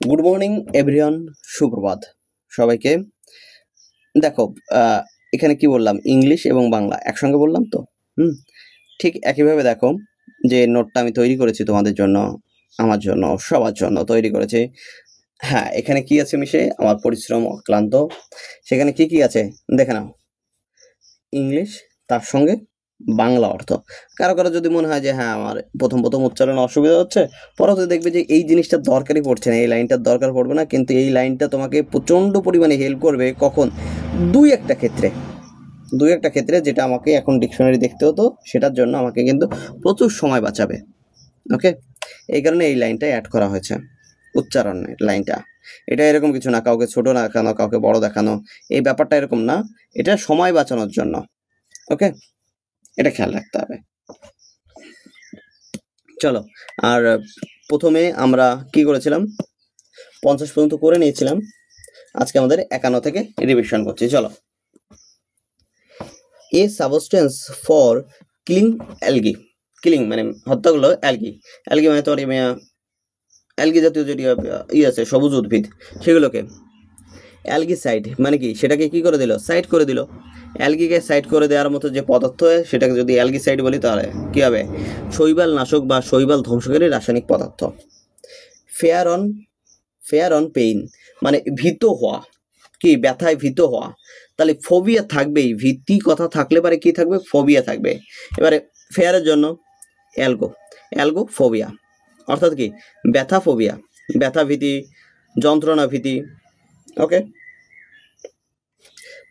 Good morning everyone, সুপ্রভাত সবাইকে। দেখো, এখানে কি বললাম, ইংলিশ এবং বাংলা একসঙ্গে বললাম তো। ঠিক একইভাবে দেখো যে নোটটা আমি তৈরি করেছি তোমাদের জন্য, আমার জন্য, সবার জন্য তৈরি করেছি। হ্যাঁ, এখানে কি আছে মিশে, আমার পরিশ্রম অক্লান্ত। সেখানে কি কি আছে দেখে নাও। ইংলিশ, তার সঙ্গে বাংলা অর্থ। কারো কারো যদি মনে হয় যে হ্যাঁ আমার প্রথম উচ্চারণে অসুবিধা হচ্ছে, পরে তো দেখবে যে এই জিনিসটার দরকারই পড়ছে না, এই লাইনটার দরকার পড়বে না, কিন্তু এই লাইনটা তোমাকে প্রচণ্ড পরিমাণে হেল্প করবে। কখন? দুই একটা ক্ষেত্রে যেটা আমাকে এখন ডিকশনারি দেখতে হতো, সেটার জন্য আমাকে কিন্তু প্রচুর সময় বাঁচাবে। ওকে, এই কারণে এই লাইনটা অ্যাড করা হয়েছে, উচ্চারণের লাইনটা। এটা এরকম কিছু না কাউকে ছোট দেখানো, কাউকে বড় দেখানো, এই ব্যাপারটা এরকম না, এটা সময় বাঁচানোর জন্য। ওকে, এটা খেয়াল রাখতে হবে। চলো, আর প্রথমে আমরা কি করেছিলাম, 50 পর্যন্ত করে নিয়েছিলাম। আজকে আমাদের 51 থেকে রিভিশন করছি। চলো। এ substance for killing algae. Killing মানে হত্যা করলো অ্যালগি। অ্যালগি মানে তোমার অ্যালগি জাতীয় যেটি আছে সবুজ উদ্ভিদ, সেগুলোকে অ্যালগিসাইড মানে কি, সেটাকে কি করে দিল, সাইড করে দিল। অ্যালগিকে সাইড করে দেওয়ার মতো যে পদার্থ হয় সেটাকে যদি অ্যালগিসাইড বলি, তাহলে কি হবে? শৈবাল নাশক বা শৈবাল ধ্বংসকারী রাসায়নিক পদার্থ। ফেয়ার অন পেইন মানে ভীত হওয়া, কি ব্যথায় ভীত হওয়া। তাহলে ফোবিয়া থাকবেই, ভীতি কথা থাকলে পারে কি থাকবে, ফোবিয়া থাকবে। এবারে ফেয়ারের জন্য অ্যালগো ফোবিয়া, অর্থাৎ কি ব্যথা ফোবিয়া, ব্যথা ভীতি, যন্ত্রণা ভীতি। ওকে,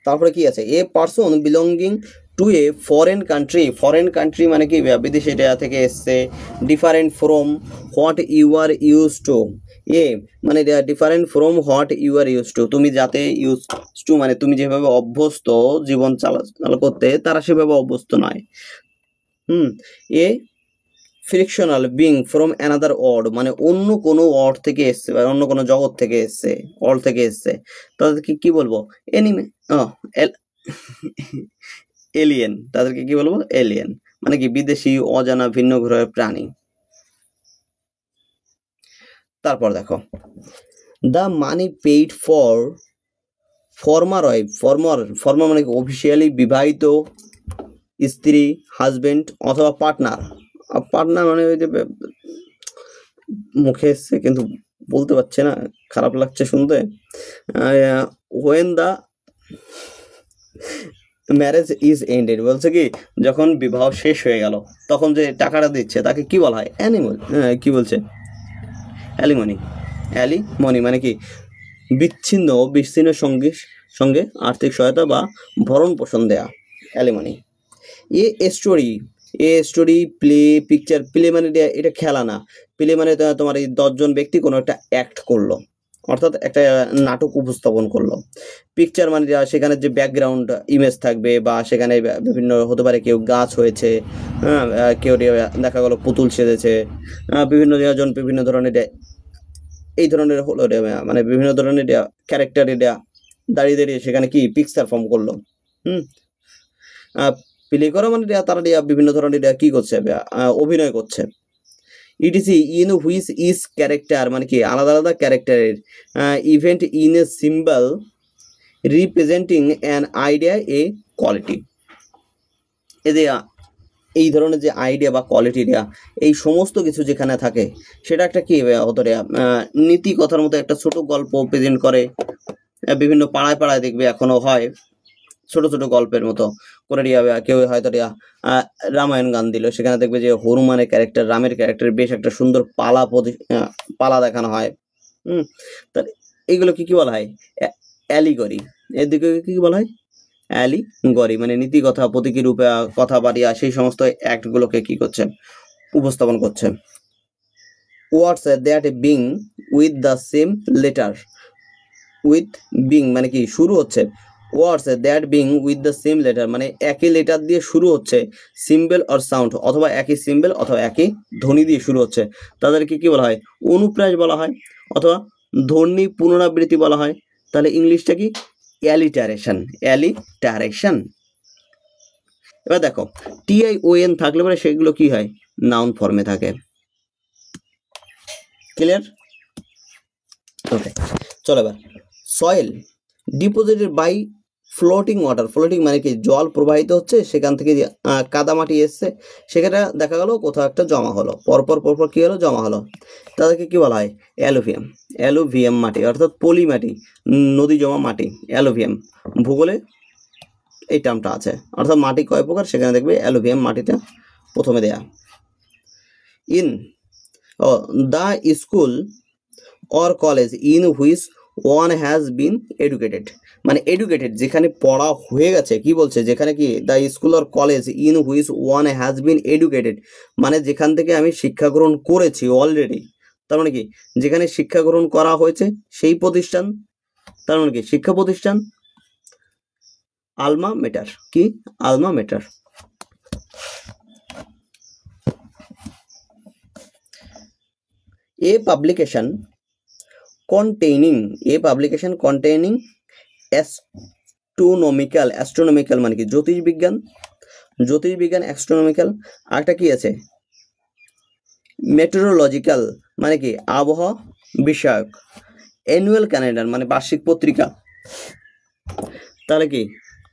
তারপরে কি আছে, a person belonging to a foreign country মানে কি বিদেশে থেকে এসছে। Different from what you are used to, মানে different from what you are used to, তুমি যাতে ইউজ টু মানে তুমি যেভাবে অভ্যস্ত জীবন চালাচল করতে, তারা সেভাবে অভ্যস্ত নয়। A frictional being from another world মানে অন্য কোনো ওয়ার্ল্ড থেকে এসছে বা অন্য কোনো জগৎ থেকে এসছে, ওয়ার্ল্ড থেকে এসছে। তাদেরকে কি বলবো? Anime alien. তাদেরকে কি বলবো? এলিয়েন মানে কি বিদেশি, অজানা, ভিন্ন গ্রহের প্রাণী। তারপর দেখো, the money paid for former wife. Former মানে কি অফিসিয়ালি বিবাহিত স্ত্রী, হাজবেন্ড অথবা পার্টনার মানে ওই যে মুখে এসছে কিন্তু বলতে পারছে না, খারাপ লাগছে শুনতে। When the marriage is ended বলছে কি, যখন বিবাহ শেষ হয়ে গেল তখন যে টাকাটা দিচ্ছে তাকে কি বলা হয়? কি বলছে? অ্যালিমনি মানে কি বিচ্ছিন্ন সঙ্গে আর্থিক সহায়তা বা ভরণ পোষণ দেয়া, alimony. A story play picture. Play মানে এটা খেলা না, প্লে মানে তোমার এই 10 জন ব্যক্তি কোনো একটা অ্যাক্ট করলো, অর্থাৎ একটা নাটক উপস্থাপন করলো। পিকচার মানে সেখানে যে ব্যাকগ্রাউন্ড ইমেজ থাকবে, বা সেখানে বিভিন্ন হতে পারে, কেউ গাছ হয়েছে, কেউ দেখা গেল পুতুল সেজেছে, বিভিন্ন জন বিভিন্ন ধরনের এই ধরনের হলো মানে বিভিন্ন ধরনের ক্যারেক্টার দাঁড়িয়ে সেখানে কি পিকচার ফর্ম করলো। প্লে করা মানে তারা বিভিন্ন ধরনের কি করছে, অভিনয় করছে। Etc in which is character মানে কি আলাদা আলাদা ক্যারেক্টারের event in a symbol representing an idea A quality. এদের এই ধরনের যে আইডিয়া বা কোয়ালিটি এই সমস্ত কিছু যেখানে থাকে সেটা একটা কি হতো নীতি কথার মতো একটা ছোট গল্প প্রেজেন্ট করে। বিভিন্ন পাড়ায় দেখবে এখনো হয়, ছোট ছোট গল্পের মতো করে কেউ হয়তো রামায়ণ গান দিল, সেখানে দেখবে যে হনুমানের ক্যারেক্টার, রামের ক্যারেক্টার বেশ একটা সুন্দর পালা দেখানো হয়। তাহলে এইগুলো কি বলা হয়? অ্যালিগরি। এর দিকে কি বলা হয়? অ্যালিগরি মানে নীতি কথা, প্রতীকী রূপে কথা বাড়িয়া সেই সমস্ত অ্যাক্টগুলোকে কি করছে, উপস্থাপন করছে। Words that being with the same letter, with being মানে কি শুরু হচ্ছে, words that being with the same letter মানে একই লেটার দিয়ে শুরু হচ্ছে, সিম্বল অর সাউন্ড অথবা একই সিম্বল অথবা একই ধ্বনি দিয়ে শুরু হচ্ছে, তাদেরকে কি বলা হয়? অনুপ্রাস বলা হয়, অথবা ধ্বনি পুনরাবৃত্তি বলা হয়। তাহলে ইংলিশটা কি? অ্যালিটারেশন। এবার দেখো, TION থাকলে পরে সেগুলো কি হয়? নাউন ফর্মে থাকে। ক্লিয়ার? ওকে, চলো এবার soil deposited by floating water. Floating মানে কি, জল প্রবাহিত হচ্ছে, সেখান থেকে কাদা মাটি এসছে, সেখানে দেখা গেল কোথাও একটা জমা হলো, পরপর পরপর কি হলো, জমা হলো, তাদেরকে কি বলা হয়, অ্যালুভিয়াম। অ্যালুভিয়াম মাটি অর্থাৎ পলি মাটি, নদী জমা মাটি, অ্যালুভিয়াম। ভূগোলে এই টার্মটা আছে, অর্থাৎ মাটি কয় প্রকার, সেখানে দেখবে অ্যালুভিয়াম মাটিটা প্রথমে দেয়া। In the school or college in which one has been educated, মানে এডুকেটেড যেখানে পড়া হয়ে গেছে, কি বলছে, যেখানে কি the school or college in which one has been educated, মানে যেখান থেকে আমি শিক্ষা গ্রহণ করেছি অলরেডি, তার মানে কি যেখানে শিক্ষা গ্রহণ করা হয়েছে সেই প্রতিষ্ঠান, তার মানে কি শিক্ষা প্রতিষ্ঠান, আলমা মেটার, কি আলমা মেটার। A publication containing astronomical মানে কি জ্যোতির্বিজ্ঞান, অ্যাস্ট্রোনমিক্যাল। আরেকটা কি আছে, মেটেরোলজিক্যাল মানে কি আবহাওয়া বিষয়ক, অ্যানুয়াল ক্যালেন্ডার মানে বার্ষিক পত্রিকা, তাহলে কি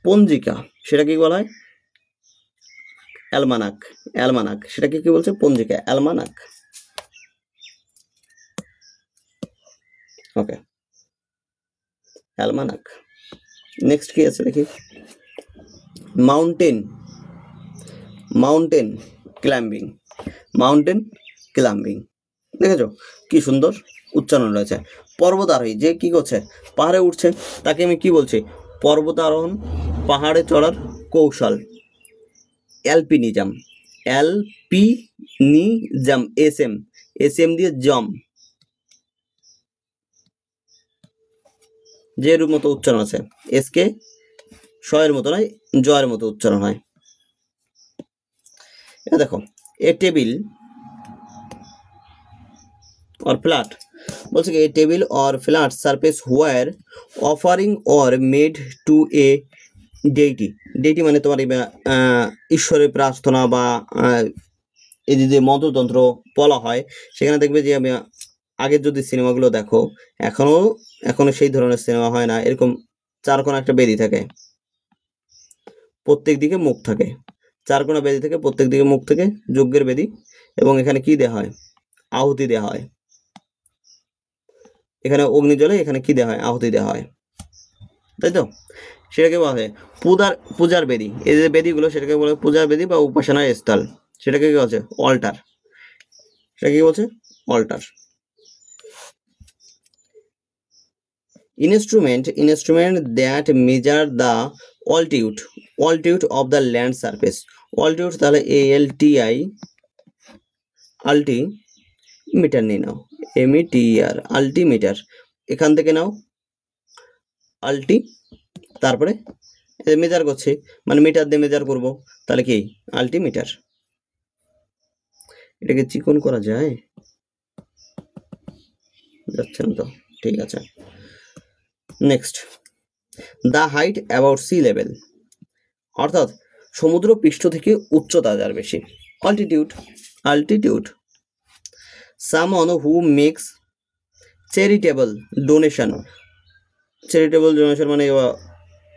পঞ্জিকা, সেটা কি বলা হয়, অ্যালমানাক, সেটাকে কি বলছে, পঞ্জিকা, অ্যালমানাক। ওকে, অ্যালমানাক। নেক্সট কি আছে দেখি, মাউন্টেন ক্লাইম্বিং, দেখেছো কি সুন্দর উচ্চারণ রয়েছে। পর্বতারোহী যে কি করছে, পাহাড়ে উঠছে, তাকে আমি কি বলছি, পর্বতারোহণ, পাহাড়ে চড়ার কৌশল, অ্যালপিনিজম, এসএম দিয়ে জম, যে এর মতো উচ্চারণ আছে, এসকে শয়ের মতো নয়, জয়ের মতো উচ্চারণ হয়। এটা দেখো, এ টেবিল or flat, বলছে কি, a table or flat surface where offering or made to a deity মানে তোমার ঈশ্বরের প্রার্থনা বা এই যে মন্ত্রতন্ত্র বলা হয়, সেখানে দেখবে যে আমি আগের যদি সিনেমাগুলো দেখো, এখনো সেই ধরনের সিনেমা হয় না, এরকম চারকোনা একটা বেদি থাকে, প্রত্যেক দিকে মুখ থাকে, চারকোনা বেদি থেকে প্রত্যেক দিকে মুখ থেকে যজ্ঞের বেদি, এবং এখানে কি দেওয়া হয়, আহুতি দেওয়া হয়, এখানে অগ্নি জ্বলে, এখানে কি দেওয়া হয়, আহুতি দেওয়া হয়, তাই তো, সেটাকে বলা হয় পূজার বেদি। এই যে বেদিগুলো, সেটাকে বলে পূজার বেদি বা উপাসনার স্থল, সেটাকে কি বলছে, অল্টার, সেটা কি বলছে, alter. Instrument that measure the altitude of the land surface, altitude তাহলে ALTI, আল্টিমিটার নিয়ে নাও, METER, আল্টিমিটার, এখান থেকে নাও আল্টি, তারপরে মেজার করছি মানে মিটার দিয়ে মেজার করব, তাহলে কি আল্টিমিটার। এটাকে চিকন করা যায়, যাচ্ছে না তো, ঠিক আছে। Next, the height about sea level, অর্থাৎ সমুদ্র পৃষ্ঠ থেকে উচ্চতা যার বেশি, altitude। Someone who makes charitable donation মানে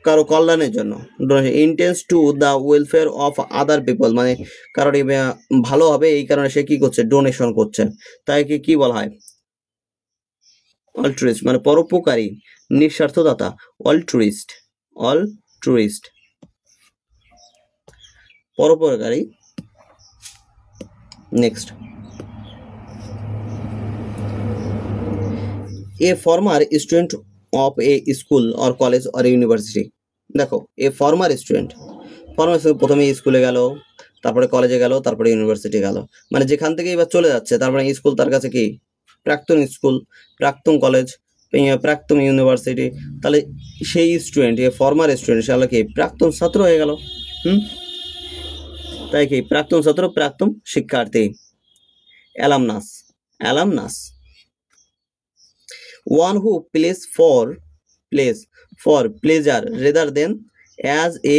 কারো কল্যাণের জন্য, donation, intends to the welfare of other people মানে কারোর ভালো হবে এই কারণে সে কি করছে, ডোনেশন করছে, তাই কি বলা হয়, অল্ট্রুইস্ট মানে পরোপকারী, নিঃস্বার্থদাতা, অল্ট্রুইস্ট পরোপকারী। Next, a former student of a school or college or university, দেখো এ ফর্মার স্টুডেন্ট প্রথমে স্কুলে গেল, তারপরে কলেজে গেল, তারপরে ইউনিভার্সিটি গেল, মানে যেখান থেকে এবার চলে যাচ্ছে, তারপরে স্কুল তার কাছে কি প্রাক্তন স্কুল, প্রাক্তন কলেজ, প্রাক্তন ইউনিভার্সিটি, তাহলে সেই স্টুডেন্ট, ফর্মার স্টুডেন্ট, সে কি প্রাক্তন ছাত্র হয়ে গেল, তাই কি প্রাক্তন ছাত্র, প্রাক্তন শিক্ষার্থী, অ্যালামনাস। One who plays for pleasure rather than as a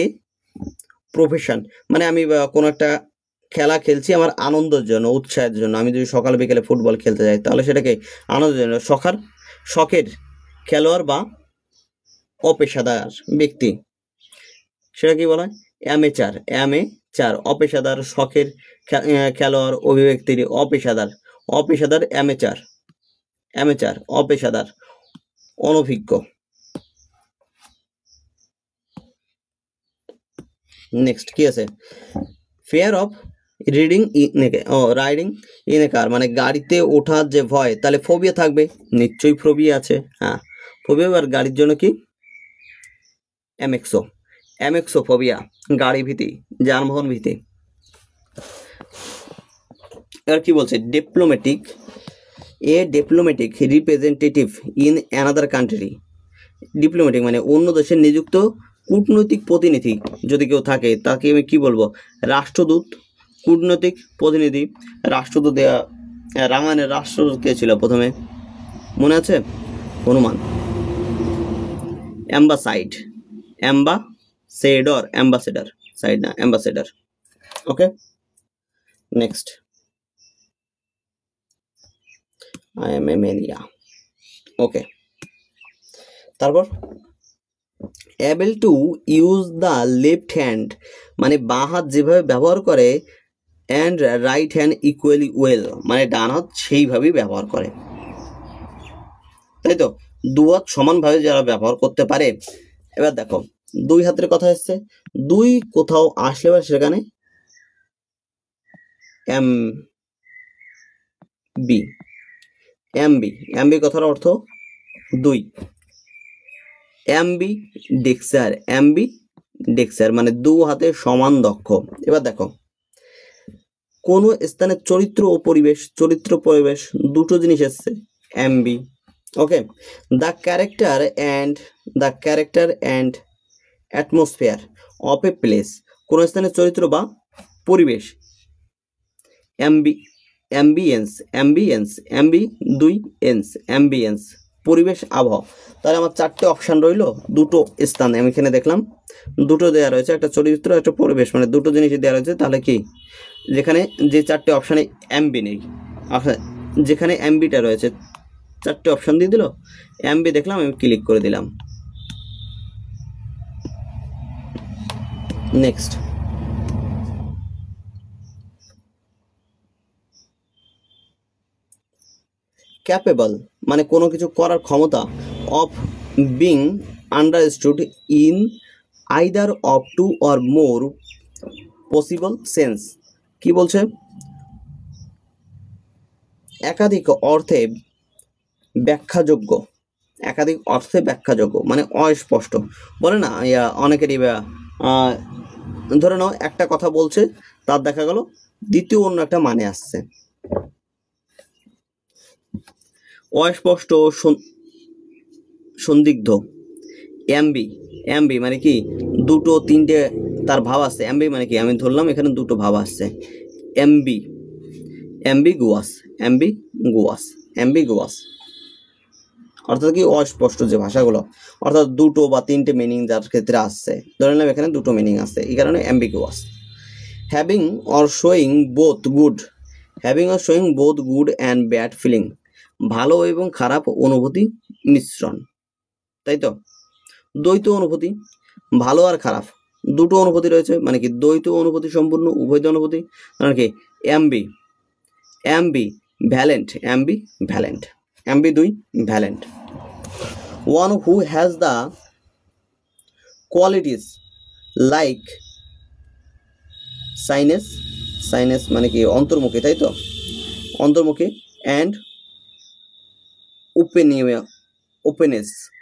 profession, মানে আমি কোনো একটা খেলা খেলছি আমার আনন্দের জন্য, উৎসাহের জন্য, আমি যদি সকাল বিকেলে ফুটবল খেলতে যাই, তাহলে সেটাকে আনন্দের জন্য, শখের খেলোয়াড় বা অপেশাদার ব্যক্তি, সেটা কি বলা হয়? অ্যামেচার অপেশাদার, শখের খেলোয়াড় অভিব্যক্তির অপেশাদার অ্যামেচার অপেশাদার, অনভিজ্ঞ। নেক্সট কি আছে? Fear of riding in a car, মানে গাড়িতে ওঠার যে ভয়, তাহলে ফোবিয়া থাকবে, নিশ্চয়ই ফোবিয়া আছে। হ্যাঁ, ফোবিয়া আর গাড়ির জন্য কি? অ্যামেক্সোফোবিয়া, গাড়ি ভীতি, যানবাহন ভীতি। এবার কি বলছে? Diplomatic representative in another country. Diplomatic মানে অন্য দেশের নিযুক্ত কূটনৈতিক প্রতিনিধি যদি কেউ থাকে, তাকে আমি কি বলবো? রাষ্ট্রদূত, কূটনৈতিক প্রতিনিধি। রাষ্ট্রদূত রামায়ণের রাষ্ট্রদূত কে ছিল প্রথমে? মনে আছে? হনুমান। অ্যাম্বাসেডর, সাইড না, ambassador. Okay, next. I am a mania. Okay, তারপর able to use the left hand, মানে বাঁ হাত যেভাবে ব্যবহার করে, and right hand equally well, মানে ডান হাত সেইভাবেই ব্যবহার করে, তাই তো? দু হাত সমানভাবে যারা ব্যবহার করতে পারে। এবার দেখো, দুই হাতের কথা এসছে, দুই কোথাও আসলে বা সেখানে এমবি কথার অর্থ দুই। অ্যাম্বি ডেক্সার মানে দু হাতে সমান দক্ষ। এবার দেখো, কোন স্থানের চরিত্র ও পরিবেশ দুটো জিনিস এসছে, ambi. Okay, the character and atmosphere of a place, কোন স্থানের চরিত্র বা পরিবেশ। অ্যাম্বিয়েন্স পরিবেশ, আবহাওয়া। তাহলে আমার চারটে অপশান রইলো, দুটো স্থান আমি এখানে দেখলাম, দুটো দেওয়া রয়েছে, একটা চরিত্র একটা পরিবেশ, মানে দুটো জিনিসই দেওয়া রয়েছে। তাহলে কি, যেখানে যে চারটে অপশানে অ্যাম্বি নেই, যেখানে অ্যাম্বিটা রয়েছে, চারটে অপশান দিয়ে দিল, অ্যাম্বি দেখলাম, আমি ক্লিক করে দিলাম। নেক্সট, ক্যাপেবল মানে কোনো কিছু করার ক্ষমতা, of being understood in either of two or more possible sense. কি বলছে? একাধিক অর্থে ব্যাখ্যাযোগ্য, মানে অস্পষ্ট। বলে না অনেকেরই, ধরে নাও একটা কথা বলছে, তার দেখা গেল দ্বিতীয় অন্য একটা মানে আসছে। অস্পষ্ট, সন্দিগ্ধ। অ্যাম্বি মানে কি, দুটো তিনটে তার ভাব আসছে। অ্যাম্বি মানে কি, আমি ধরলাম এখানে দুটো ভাব আসছে। অ্যাম্বিগুয়াস অর্থাৎ কি, অস্পষ্ট যে ভাষাগুলো, অর্থাৎ দুটো বা তিনটে মিনিং যার ক্ষেত্রে আসছে, ধরে নিলাম এখানে দুটো মিনিং আসছে, এই কারণে ambiguous. Having or showing both good and bad feeling, ভালো এবং খারাপ অনুভূতি মিশ্রণ, তাই তো? দ্বৈত অনুভূতি, ভালো আর খারাপ দুটো অনুভূতি রয়েছে, মানে কি দ্বৈত অনুভূতি সম্পূর্ণ, উভয় অনুভূতি, মানে কি অ্যাম্বি দুই, valent. One who has the qualities like সাইনেস মানে কি অন্তর্মুখী, তাই তো? অন্তর্মুখী, অ্যান্ড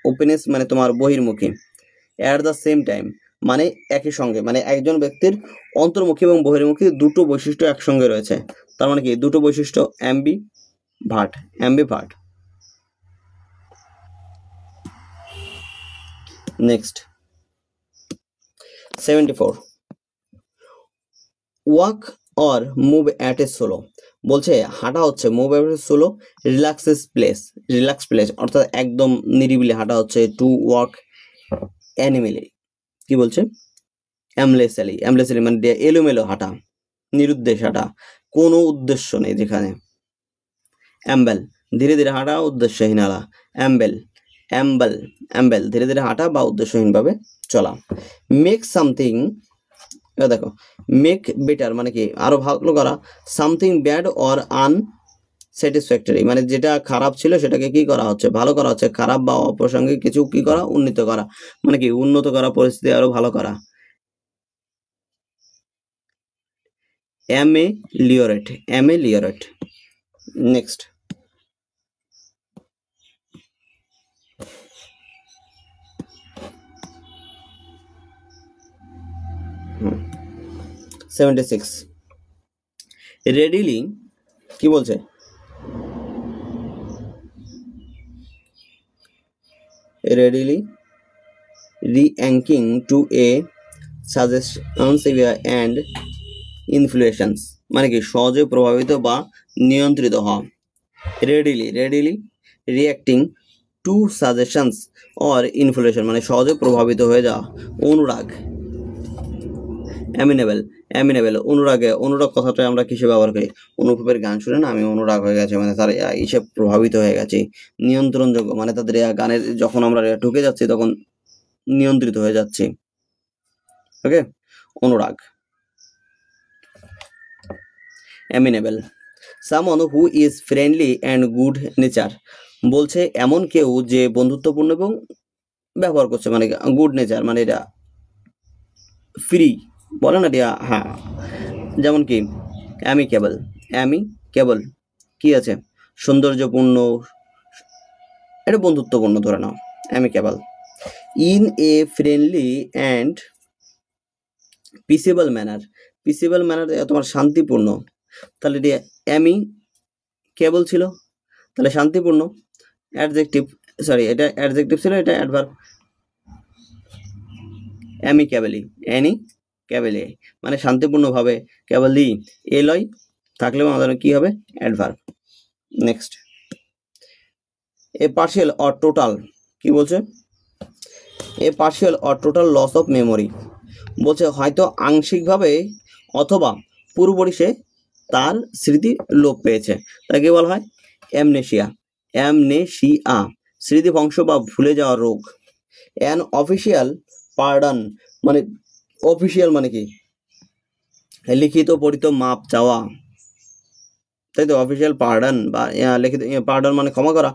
ওপেনেস মানে তোমার বহির্মুখী, অ্যাট দ্য সেম টাইম মানে একই সঙ্গে, মানে একজন ব্যক্তির অন্তর্মুখী এবং বহির্মুখী দুটো বৈশিষ্ট্য একসঙ্গে রয়েছে, তার মানে কি দুটো বৈশিষ্ট্য ambivert. Next 74, walk or move at a solo, বলছে হাঁটা হচ্ছে, move at a solo, relax place অর্থাৎ একদম নিরিবিলি হাঁটা হচ্ছে, টু ওয়াক অ্যানিমেলি, কি বলছে? অ্যামলেসালি মানে এলোমেলো হাঁটা, নিরুদ্দেশ হাঁটা, কোনো উদ্দেশ্য নেই যেখানে। অ্যাম্বেল ধীরে ধীরে হাঁটা, উদ্দেশ্যহীন হাঁটা। অ্যাম্বেল, অ্যাম্বল, অ্যাম্বেল, ধীরে ধীরে হাঁটা বা উদ্দেশ্যহীনভাবে চলা। মেক সামথিং, দেখো মেক বেটার মানে কি আরো ভালো করা, সামথিং ব্যাড অর আনস্যাটিসফ্যাক্টরি মানে যেটা খারাপ ছিল সেটাকে কি করা হচ্ছে, ভালো করা হচ্ছে। খারাপ বা অপ্রাসঙ্গিক কিছু কি করা, উন্নীত করা মানে কি উন্নত করা, পরিস্থিতি আরো ভালো করা। অ্যামেলিওরেট, অ্যামেলিওরেট। নেক্সট, হুম 76 রেডিলি কি বলছে, readily reacting to a suggestions and influences মানে কি সহজে প্রভাবিত বা নিয়ন্ত্রিত হওয়া। readily reacting to suggestions or influence মানে সহজে প্রভাবিত হয়ে যাওয়া। অনুরাগ, অ্যামিনেবল, অ্যামিনেবল, অনুরাগ কথাটা আমরা কিসে ব্যবহার করি, অনুভবের গান শুনে না আমি অনুরাগ হয়ে গেছে মানে তার ইসে প্রভাবিত হয়ে গেছে। নিয়ন্ত্রণযোগ্য মানে তাদের গানের যখন আমরা ঢুকে যাচ্ছি তখন নিয়ন্ত্রিত হয়ে যাচ্ছি। ওকে, অনুরাগ। অ্যামিনেবল, সামন who is friendly and good nature বলছে এমন কেউ যে বন্ধুত্বপূর্ণ এবং ব্যবহার করছে মানে গুড নেচার মানে এটা ফ্রি বলে না এটা, হ্যাঁ যেমন কি অ্যামিকেবল, অ্যামিকেবল কি আছে সৌন্দর্যপূর্ণ, এটা বন্ধুত্বপূর্ণ ধরে নাও amicable. In a friendly and peaceable manner, peaceable manner তোমার শান্তিপূর্ণ, তাহলে এটা অ্যামিকেবল ছিল তাহলে শান্তিপূর্ণ। অ্যাডজেক্টিভ, সরি এটা অ্যাডজেক্টিভ ছিল, এটা অ্যাডভার্ব। অ্যামিকেবলি, অ্যামিকেবলি মানে শান্তিপূর্ণভাবে, কেবলি এলয় থাকলেও আমাদের কি হবে adverb. Next, a partial or total কি বলছে, a partial or total loss of memory বলছে হয়তো আংশিকভাবে অথবা পুরোপুরি সে তার স্মৃতি লোপ পেয়েছে, তাকে বলা হয় অ্যামনেশিয়া, অ্যামনেশিয়া স্মৃতিভ্রংশ বা ভুলে যাওয়ার রোগ। অ্যান অফিসিয়াল পার্ডন মানে অফিসিয়াল মানে কি লিখিত পরিত মাপ চাওয়া, তাই তো অফিসিয়াল পার্ডন বা লিখিত পার্ডন মানে ক্ষমা করা,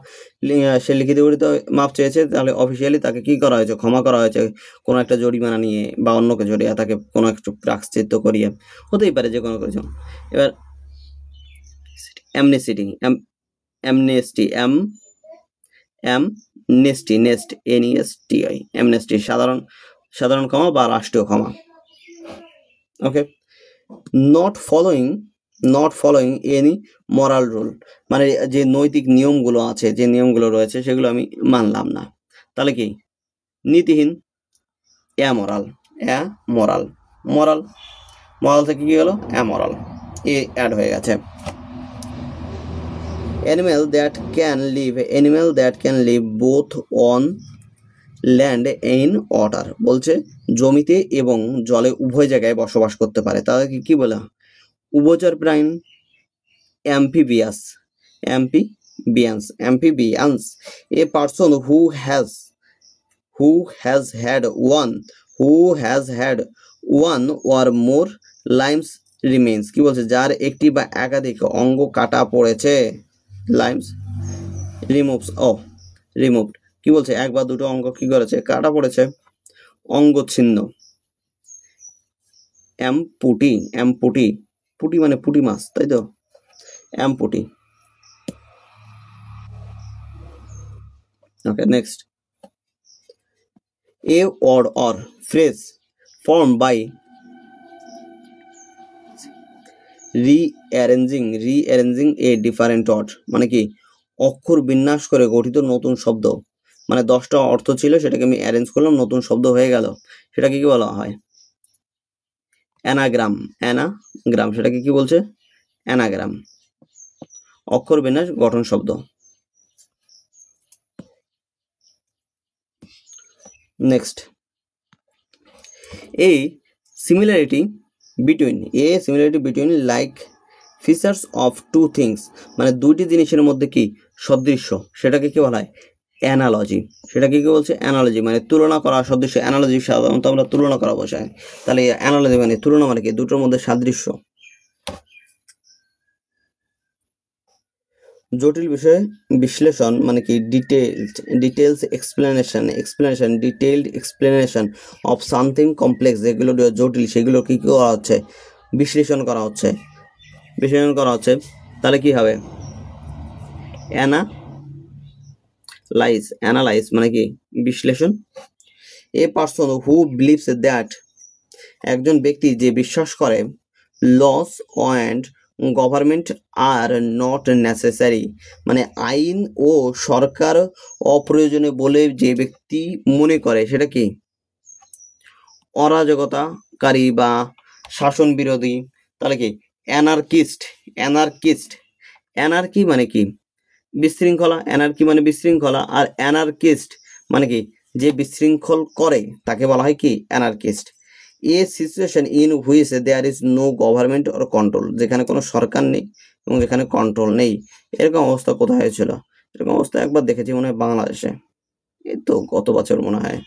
সে লিখিত পরিত মাপ চেয়েছে তাহলে অফিসিয়ালি তাকে কি করা হয়েছে, ক্ষমা করা হয়েছে কোনো একটা জরিমানা নিয়ে বা অন্যকে জড়িয়ে তাকে কোনো একটু প্রায়শ্চিত্ত করিয়ে, হতেই পারে যে কোনো কিছু। এবার amnesty, amnesty, amnesty nest NESTI amnesty সাধারণ ক্ষমা বা রাষ্ট্রীয় ক্ষমা। Okay, not following any moral rule মানে যে নৈতিক নিয়মগুলো আছে, যে নিয়মগুলো রয়েছে সেগুলো আমি মানলাম না, তাহলে কি নীতিহীন, অ্যামরাল, অ্যামরাল, মরাল থেকে কি হলো অ্যামরাল, এ অ্যাড হয়ে গেছে। Animal that can live both on land and water বলছে জমিতে এবং জলে উভয় জায়গায় বসবাস করতে পারে, তাদেরকে কি বলা উভচর প্রাণী। amphibious, a person who has had one or more limbs remains কি বলছে যার একটি বা একাধিক অঙ্গ কাটা পড়েছে, limbs removed কি বলছে এক বা দুটো অঙ্গ কি করেছে কাটা পড়েছে, অঙ্গ ছিন্ন। পুটি মানে পুঁটি মাছ তাই তো, অ্যাম্পুটি। ওকে, next, a word or phrase formed by rearranging a different word মানে কি অক্ষর বিন্যাস করে গঠিত নতুন শব্দ, মানে 10টা অর্থ ছিল সেটাকে আমি অ্যারেঞ্জ করলাম নতুন শব্দ হয়ে গেল, সেটাকে কি বলা হয় অ্যানাগ্রাম, সেটাকে কি বলছে অ্যানাগ্রাম, অক্ষর বিন্যাস গঠন শব্দ। Next, a similarity between like features of two things মানে দুইটি জিনিসের মধ্যে কি সদৃশ্য, সেটাকে কি বলা হয়? অ্যানালজি। সেটাকে কি বলছে? অ্যানালজি, মানে তুলনা করা, সদৃশ্য। অ্যানালজি সাধারণত আমরা তুলনা করা বোঝায়। তাহলে অ্যানালজি মানে তুলনা, মানে কি? দুটোর মধ্যে সাদৃশ্য। জটিল বিষয় বিশ্লেষণ মানে কি? Detailed explanation of something complex, যেগুলো জটিল সেগুলো কি করা হচ্ছে? বিশ্লেষণ করা হচ্ছে। তাহলে কি হবে? অ্যানালাইজ মানে কি? বিশ্লেষণ। A person who believes that, একজন ব্যক্তি যে বিশ্বাস করে, laws and government are not necessary, মানে আইন ও সরকার অপ্রয়োজনীয় বলে যে ব্যক্তি মনে করে, সেটা কি? অরাজকতাকারী বা শাসন বিরোধী। তাহলে কি? অ্যানার্কি মানে কি? বিশৃঙ্খলা। অ্যানার্কি মানে বিশৃঙ্খলা। আর অ্যানার্কিস্ট মানে কি? যে বিশৃঙ্খল করে তাকে বলা হয় কি? Anarchist. A situation in which there is no government or control, যেখানে কোনো সরকার নেই এবং যেখানে কন্ট্রোল নেই। এরকম অবস্থা কোথায় হয়েছিল? এরকম অবস্থা একবার দেখেছি মনে হয় বাংলাদেশে, এই তো গত বছর মনে হয়।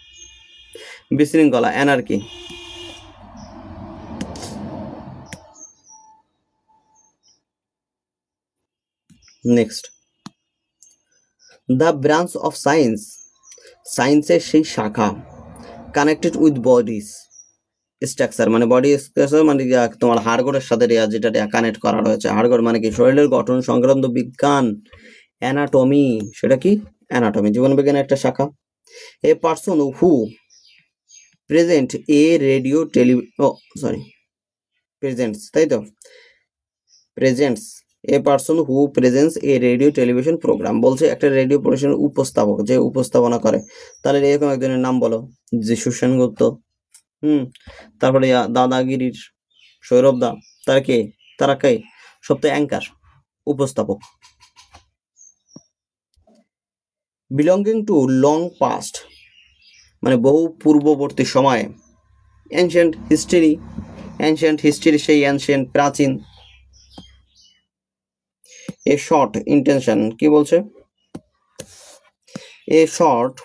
বিশৃঙ্খলা, anarchy. Next, the branch of science, সায়েন্সের সেই শাখা, কানেক্টেড উইথ বডিজ স্ট্রাকচার, মানে বডি স্ট্রাকচার মানে তোমার হাড়গোড়ের সাথে যেটা কানেক্ট করা রয়েছে। হাড়গোড় মানে কি? শরীরের গঠন সংক্রান্ত বিজ্ঞান, অ্যানাটমি। সেটা কি? অ্যানাটমি, জীবনবিজ্ঞানের একটা শাখা। A person who present a radio presents, তাই তো? Presents a person who presents a radio television programme, বলছে একটা রেডিও পরিবেশনের উপস্থাপক, যে উপস্থাপনা করে। তাহলে এরকম একজনের নাম বলো। যিশু সেনগুপ্ত। তারপরে দাদাগিরির সৌরভ দা। তারা কে? সপ্তাহে অ্যাঙ্কার, উপস্থাপক। বিলঙ্গিং টু লং পাস্ট মানে বহু পূর্ববর্তী সময়ে। অ্যানশিয়েন্ট হিস্ট্রি সেই অ্যানশিয়েন্ট, প্রাচীন। এ শর্ট ইন্টেনশন কি বলছে? A short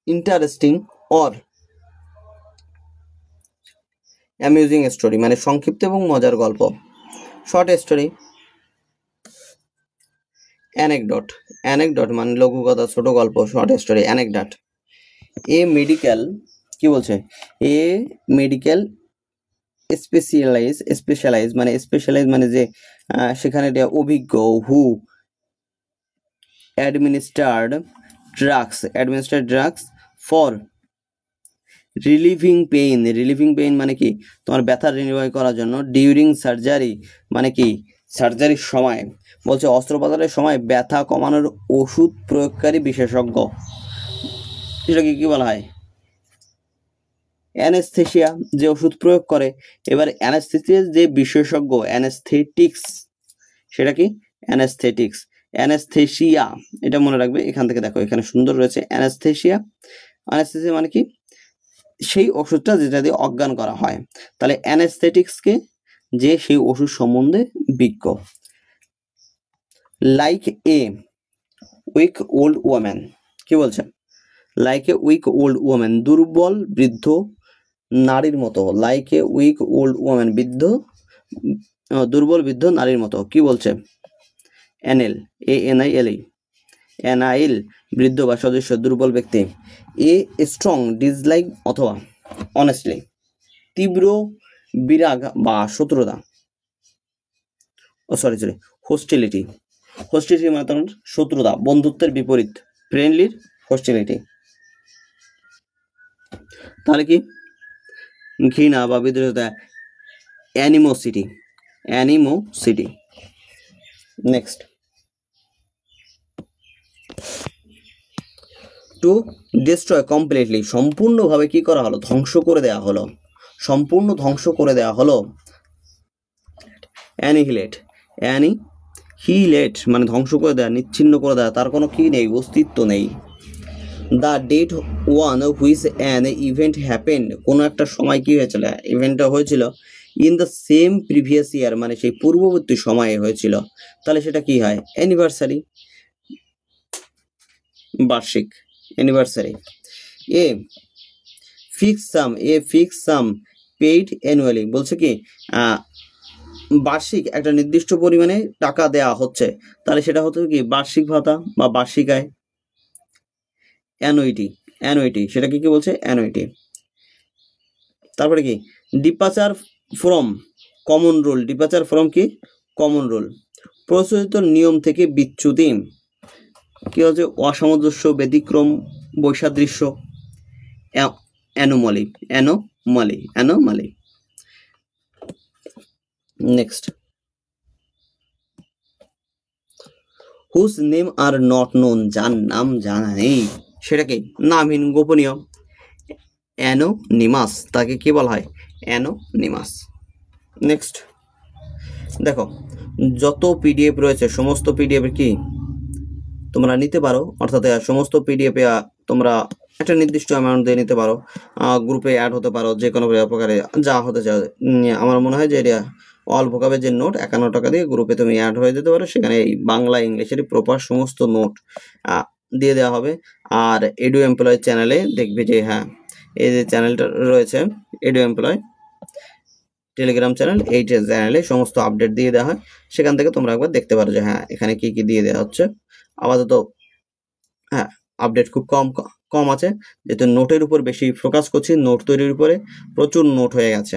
interesting or amusing story, মানে সংক্ষিপ্ত এবং মজার গল্প। Short story. অ্যানেকডট মানে লঘুকথা, ছোট গল্প। Short story, anecdote. A medical কি বলছে? এ মেডিকেল স্পেশালাইজ মানে যে সেখানে অভিজ্ঞ। Who administered drugs for relieving pain মানে কি? তোমার ব্যথা নির্বাহ করার জন্য। ডিউরিং সার্জারি মানে কি? সার্জারির সময়। বলছে অস্ত্রোপচারের সময় ব্যথা কমানোর ওষুধ প্রয়োগকারী বিশেষজ্ঞ, সেটাকে কি বলা হয়? অ্যানেস্থেসিয়া, যে ওষুধ প্রয়োগ করে। এবার অ্যানেস্থেসিয়ার যে বিশেষজ্ঞ, অ্যানেস্থেটিক্স, সেটা কি? অ্যানেস্থেসিয়া, এটা মনে রাখবে। এখান থেকে দেখো, এখানে সুন্দর রয়েছে অ্যানেস্থেসিয়া মানে কি? সেই ওষুধটা যেটা দিয়ে অজ্ঞান করা হয়। তাহলে অ্যানেস্থেটিক্সকে যে সেই ওষুধ সম্বন্ধে বিজ্ঞ। লাইক এ উইক ওল্ড ওয়াম্যান, কি বলছে? লাইক এ উইক ওল্ড ওয়াম্যান, দুর্বল বৃদ্ধ নারীর মতো। লাইক এ উইক ওল্ড ওয়াম্যান, দুর্বল বৃদ্ধ নারীর মতো। কি বলছে? অ্যানাইল বৃদ্ধ বা সদস্য, দুর্বল ব্যক্তি। এ স্ট্রং ডিসলাইক অথবা অনেস্টলি, তীব্র বিরাগ বা শত্রুতা। হোস্টিলিটি মানে তোমার শত্রুতা, বন্ধুত্বের বিপরীত। ফ্রেন্ডলির হোস্টিলিটি। তাহলে কি? ঘৃণা বা বিদ্রোহিতা, animosity. Next, to destroy completely, সম্পূর্ণভাবে কি করা হলো? ধ্বংস করে দেওয়া হলো। সম্পূর্ণ ধ্বংস করে দেওয়া হলো। অ্যানিহিলেট মানে ধ্বংস করে দেওয়া, নিচ্ছিন্ন করে দেওয়া, তার কোনো কি নেই? অস্তিত্ব নেই। The date one which an event happened, কোনো একটা সময় কি হয়েছিল? ইভেন্টটা হয়েছিল in the same previous year, মানে সেই পূর্ববর্তী সময়ে হয়েছিল। তাহলে সেটা কি হয়? অ্যানিভার্সারি। বার্ষিক, অ্যানিভার্সারি। এ ফিক্স সাম পেইড অ্যানুয়ালি, বলছে কি বার্ষিক একটা নির্দিষ্ট পরিমাণে টাকা দেয়া হচ্ছে, তাহলে সেটা হতো কি বার্ষিক ভাতা বা বার্ষিক আয়। অ্যানুইটি সেটাকে কি বলছে? অ্যানুইটি। তারপরে কি ডিপাচার ফ্রম কমন রুল, প্রচলিত নিয়ম থেকে বিচ্যুতি, কি হচ্ছে? অসামঞ্জস্য, ব্যতিক্রম, বৈসাদৃশ্য, anomaly. Next, whose name are not known, যার নাম জানা নেই, সেটাকে নামহীন, গোপনীয়, অ্যানোনিমাস, তাকে কি বলা হয়? অ্যানোনিমাস। নেক্সট দেখো, যত পিডিএফ রয়েছে সমস্ত পিডিএফ কি তোমরা নিতে পারো, অর্থাৎ সমস্ত পিডিএফ তোমরা একটা নির্দিষ্ট অ্যামাউন্ট দিয়ে নিতে পারো, গ্রুপে অ্যাড হতে পারো, যে কোনো প্রকারে যা হতে চাও। আমার মনে হয় যে এটা অল ভোকাবের যে নোট 51 টাকা দিয়ে গ্রুপে তুমি অ্যাড হয়ে যেতে পারো, সেখানে এই বাংলা ইংলিশের প্রপার সমস্ত নোট দিয়ে দেওয়া হবে। আর এডু এমপ্লয় চ্যানেলে দেখবে যে হ্যাঁ, এই যে চ্যানেলটা রয়েছে এডু এমপ্লয় টেলিগ্রাম চ্যানেল, এই চ্যানেলে সমস্ত আপডেট দিয়ে দেওয়া হয়, সেখান থেকে তোমরা একবার দেখতে পারো যে হ্যাঁ এখানে কি কি দিয়ে দেওয়া হচ্ছে। আপাতত হ্যাঁ আপডেট খুব কম আছে, যেহেতু নোটের উপর বেশি ফোকাস করছি, নোট তৈরির উপরে প্রচুর নোট হয়ে গেছে,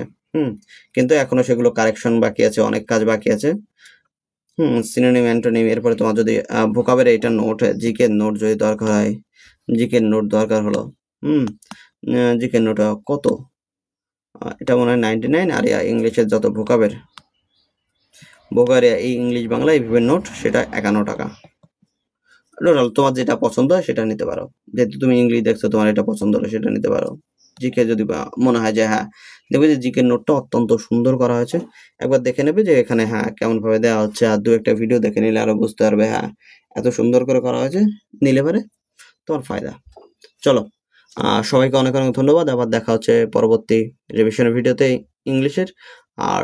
কিন্তু এখনো সেগুলো কারেকশন বাকি আছে, অনেক কাজ বাকি আছে। সিনোনিম, অ্যান্টোনিম, এরপরে তোমার যদি ভোকাবের এটা নোট, জিকে নোট যদি দরকার হয়, জিকে নোট দরকার হলো, জিকে নোট কত? এটা মনে হয় 99, আর ইংলিশের যত ভোকাবের এই ইংলিশ বাংলা এইভাবে নোট, সেটা 51 টাকা। টোটাল তোমার যেটা পছন্দ হয় সেটা নিতে পারো, যেহেতু তুমি ইংলিশ দেখছো, তোমার এটা পছন্দ হলো সেটা নিতে পারো। জিকে যদি মনে হয় যে হ্যাঁ, দেখবে যে জিকে নোটটা অত্যন্ত সুন্দর করা হয়েছে, একবার দেখে নেবে যে এখানে হ্যাঁ কেমন ভাবে দেওয়া হচ্ছে, আর দু একটা ভিডিও দেখে নিলে আরো বুঝতে পারবে হ্যাঁ এত সুন্দর করে করা হয়েছে, নিলে পারে তোমার ফায়দা। চলো, সবাইকে অনেক অনেক ধন্যবাদ, আবার দেখা হচ্ছে পরবর্তী রিভিশনের ভিডিওতে ইংলিশের আর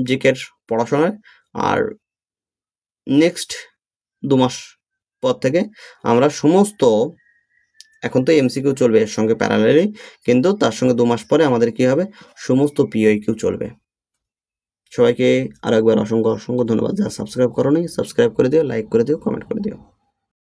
জিকের পড়াশোনায়। আর নেক্সট 2 মাস পর থেকে আমরা সমস্ত, এখন তো এমসিকিউ চলবে এর সঙ্গে প্যারালালি, কিন্তু তার সঙ্গে 2 মাস পরে আমাদের কি হবে? সমস্ত পিওইকিউ চলবে। সবাইকে আরেকবার অসংখ্য ধন্যবাদ। যারা সাবস্ক্রাইব করোনি সাবস্ক্রাইব করে দিও, লাইক করে দিও, কমেন্ট করে দিও।